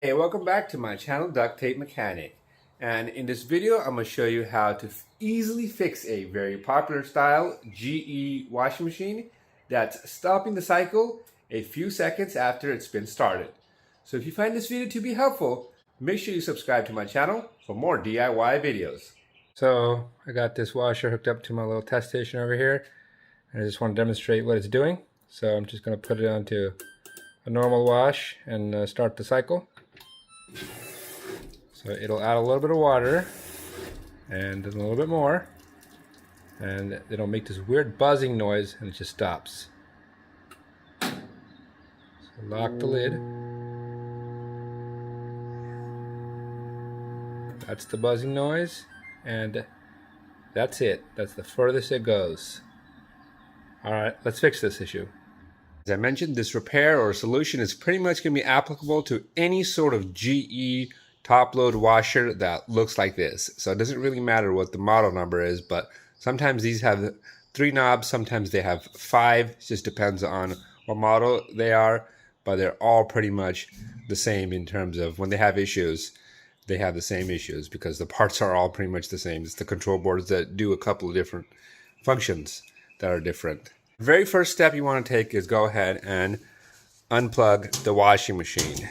Hey, welcome back to my channel, Duct Tape Mechanic. And in this video, I'm going to show you how to easily fix a very popular style GE washing machine that's stopping the cycle a few seconds after it's been started. So if you find this video to be helpful, make sure you subscribe to my channel for more DIY videos. So I got this washer hooked up to my little test station over here. And I just want to demonstrate what it's doing. So I'm just going to put it onto a normal wash and start the cycle. So it'll add a little bit of water and then a little bit more, and it'll make this weird buzzing noise and it just stops. So lock the lid. That's the buzzing noise, and that's it. That's the furthest it goes. Alright, let's fix this issue. As I mentioned, this repair or solution is pretty much going to be applicable to any sort of GE top load washer that looks like this. So it doesn't really matter what the model number is, but sometimes these have 3 knobs, sometimes they have 5. It just depends on what model they are, but they're all pretty much the same in terms of when they have issues, they have the same issues because the parts are all pretty much the same. It's the control boards that do a couple of different functions that are different. The very first step you want to take is go ahead and unplug the washing machine.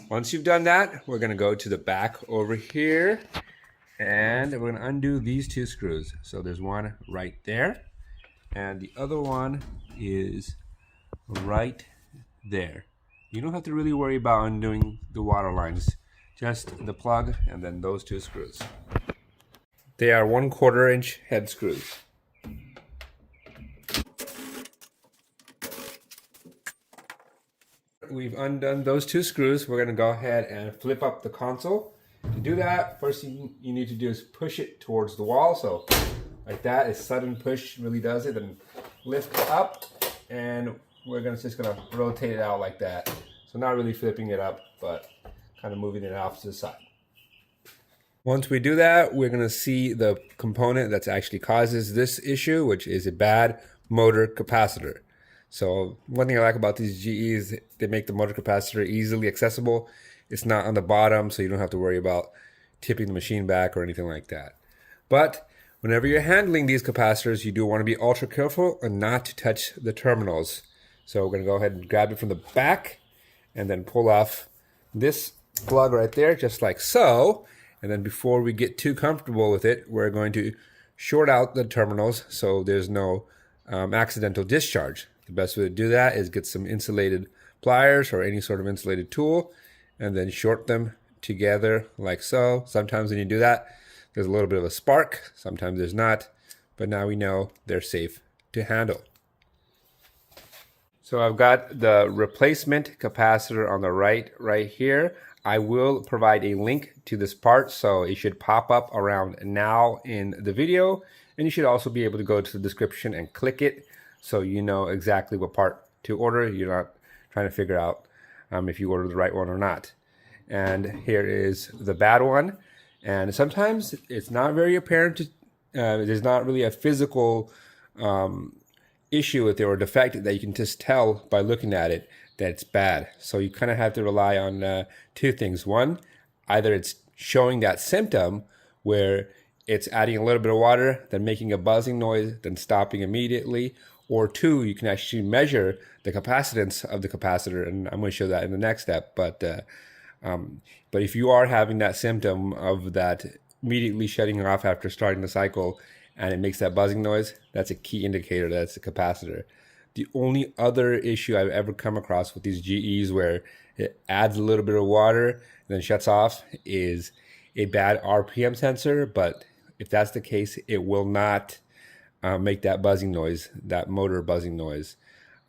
Once you've done that, we're going to go to the back over here and we're going to undo these 2 screws. So there's one right there and the other one is right there. You don't have to really worry about undoing the water lines, just the plug and then those 2 screws. They are 1/4 inch head screws. We've undone those 2 screws. We're going to go ahead and flip up the console. To do that, first thing you need to do is push it towards the wall. So like that, a sudden push really does it. And lift it up, and we're just going to rotate it out like that. So not really flipping it up, but kind of moving it off to the side. Once we do that, we're going to see the component that actually causes this issue, which is a bad motor capacitor. So one thing I like about these GEs, they make the motor capacitor easily accessible. It's not on the bottom, so you don't have to worry about tipping the machine back or anything like that. But whenever you're handling these capacitors, you do want to be ultra careful and not to touch the terminals. So we're going to go ahead and grab it from the back and then pull off this plug right there, just like so. And then before we get too comfortable with it, we're going to short out the terminals so there's no accidental discharge. The best way to do that is get some insulated pliers or any sort of insulated tool and then short them together like so. Sometimes when you do that, there's a little bit of a spark. Sometimes there's not, but now we know they're safe to handle. So I've got the replacement capacitor on the right here. I will provide a link to this part, so it should pop up around now in the video, and you should also be able to go to the description and click it so you know exactly what part to order. You're not trying to figure out if you ordered the right one or not. And here is the bad one. And sometimes it's not very apparent. There's not really a physical issue with it or defect that you can just tell by looking at it that it's bad. So you kind of have to rely on 2 things. One, either it's showing that symptom where it's adding a little bit of water, then making a buzzing noise, then stopping immediately. Or 2, you can actually measure the capacitance of the capacitor, and I'm going to show that in the next step. But if you are having that symptom of that immediately shutting off after starting the cycle and it makes that buzzing noise, that's a key indicator that it's a capacitor. The only other issue I've ever come across with these GEs where it adds a little bit of water and then shuts off is a bad RPM sensor. But if that's the case, it will not make that buzzing noise, that motor buzzing noise.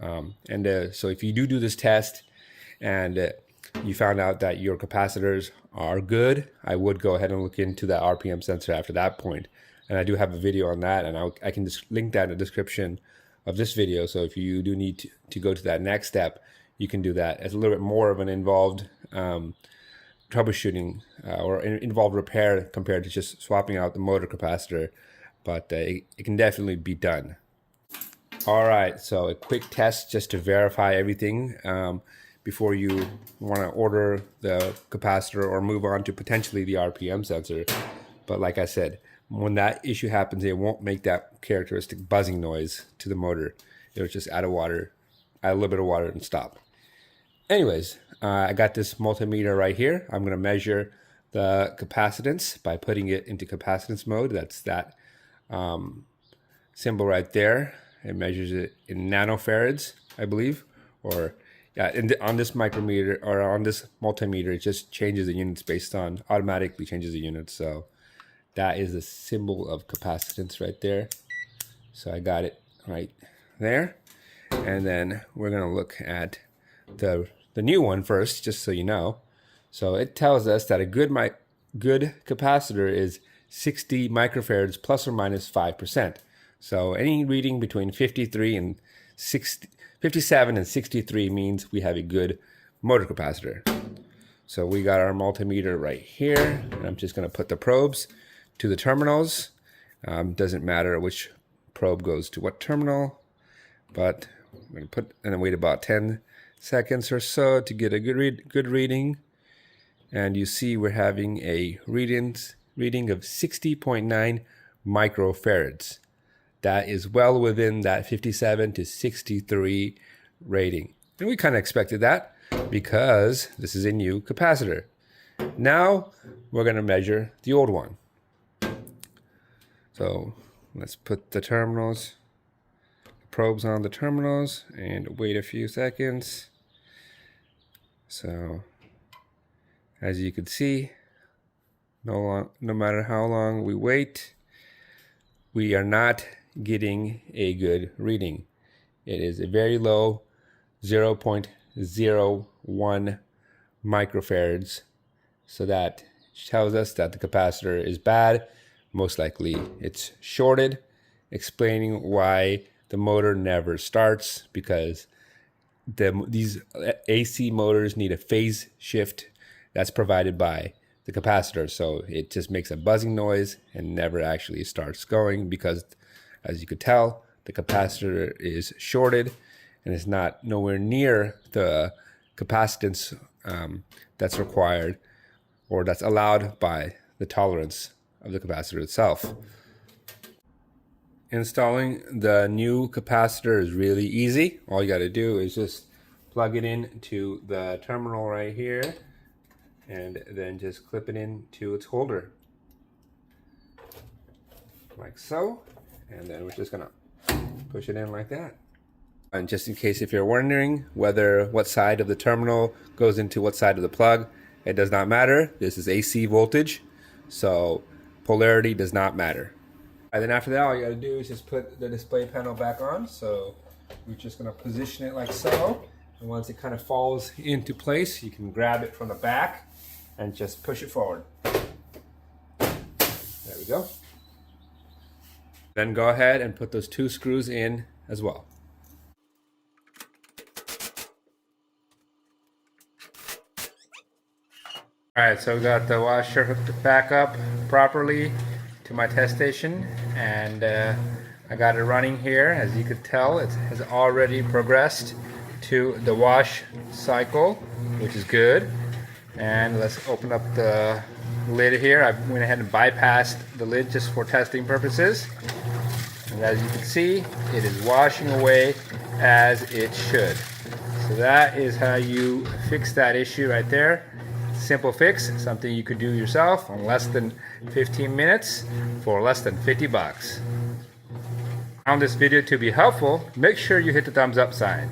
So if you do this test and you found out that your capacitors are good, I would go ahead and look into that RPM sensor after that point. And I do have a video on that, and I can just link that in the description of this video. So if you do need to go to that next step, you can do that. It's a little bit more of an involved troubleshooting or involved repair compared to just swapping out the motor capacitor. But it can definitely be done. All right, so a quick test just to verify everything. before you want to order the capacitor or move on to potentially the RPM sensor. But like I said, when that issue happens, it won't make that characteristic buzzing noise to the motor. It'll just add a little bit of water and stop. Anyways, I got this multimeter right here. I'm going to measure the capacitance by putting it into capacitance mode. That's that symbol right there. It measures it in nanofarads, I believe, or yeah, on this micrometer or on this multimeter, it just changes the units automatically changes the units. So that is the symbol of capacitance right there. So I got it right there. And then we're going to look at the new one first, just so you know. So it tells us that a good capacitor is 60 microfarads plus or minus 5%. So any reading between 57 and 63 means we have a good motor capacitor. So we got our multimeter right here, and I'm just going to put the probes to the terminals. Doesn't matter which probe goes to what terminal, but I'm going to put and then wait about 10 seconds or so to get a good reading. And you see we're having a reading of 60.9 microfarads. That is well within that 57 to 63 rating. And we kind of expected that because this is a new capacitor. Now we're going to measure the old one. So let's put the probes on the terminals and wait a few seconds. So as you can see, no matter how long we wait, we are not getting a good reading. It is a very low 0.01 microfarads. So that tells us that the capacitor is bad. Most likely it's shorted, explaining why the motor never starts, because these AC motors need a phase shift that's provided by the capacitor. So it just makes a buzzing noise and never actually starts going because, as you could tell, the capacitor is shorted and it's not nowhere near the capacitance that's required or that's allowed by the tolerance of the capacitor itself. Installing the new capacitor is really easy. All you got to do is just plug it into the terminal right here and then just clip it into its holder like so, and then we're just gonna push it in like that. And just in case if you're wondering what side of the terminal goes into what side of the plug, it does not matter. This is AC voltage, so polarity does not matter. And then after that, all you gotta do is just put the display panel back on. So we're just gonna position it like so, and once it kind of falls into place, you can grab it from the back and just push it forward. There we go. Then go ahead and put those 2 screws in as well. Alright, so we got the washer hooked back up properly to my test station, and I got it running here. As you could tell, it has already progressed to the wash cycle, which is good. And let's open up the lid here. I went ahead and bypassed the lid just for testing purposes. And as you can see, it is washing away as it should. So that is how you fix that issue right there. Simple fix, something you could do yourself in less than 15 minutes for less than 50 bucks. Found this video to be helpful, make sure you hit the thumbs up sign.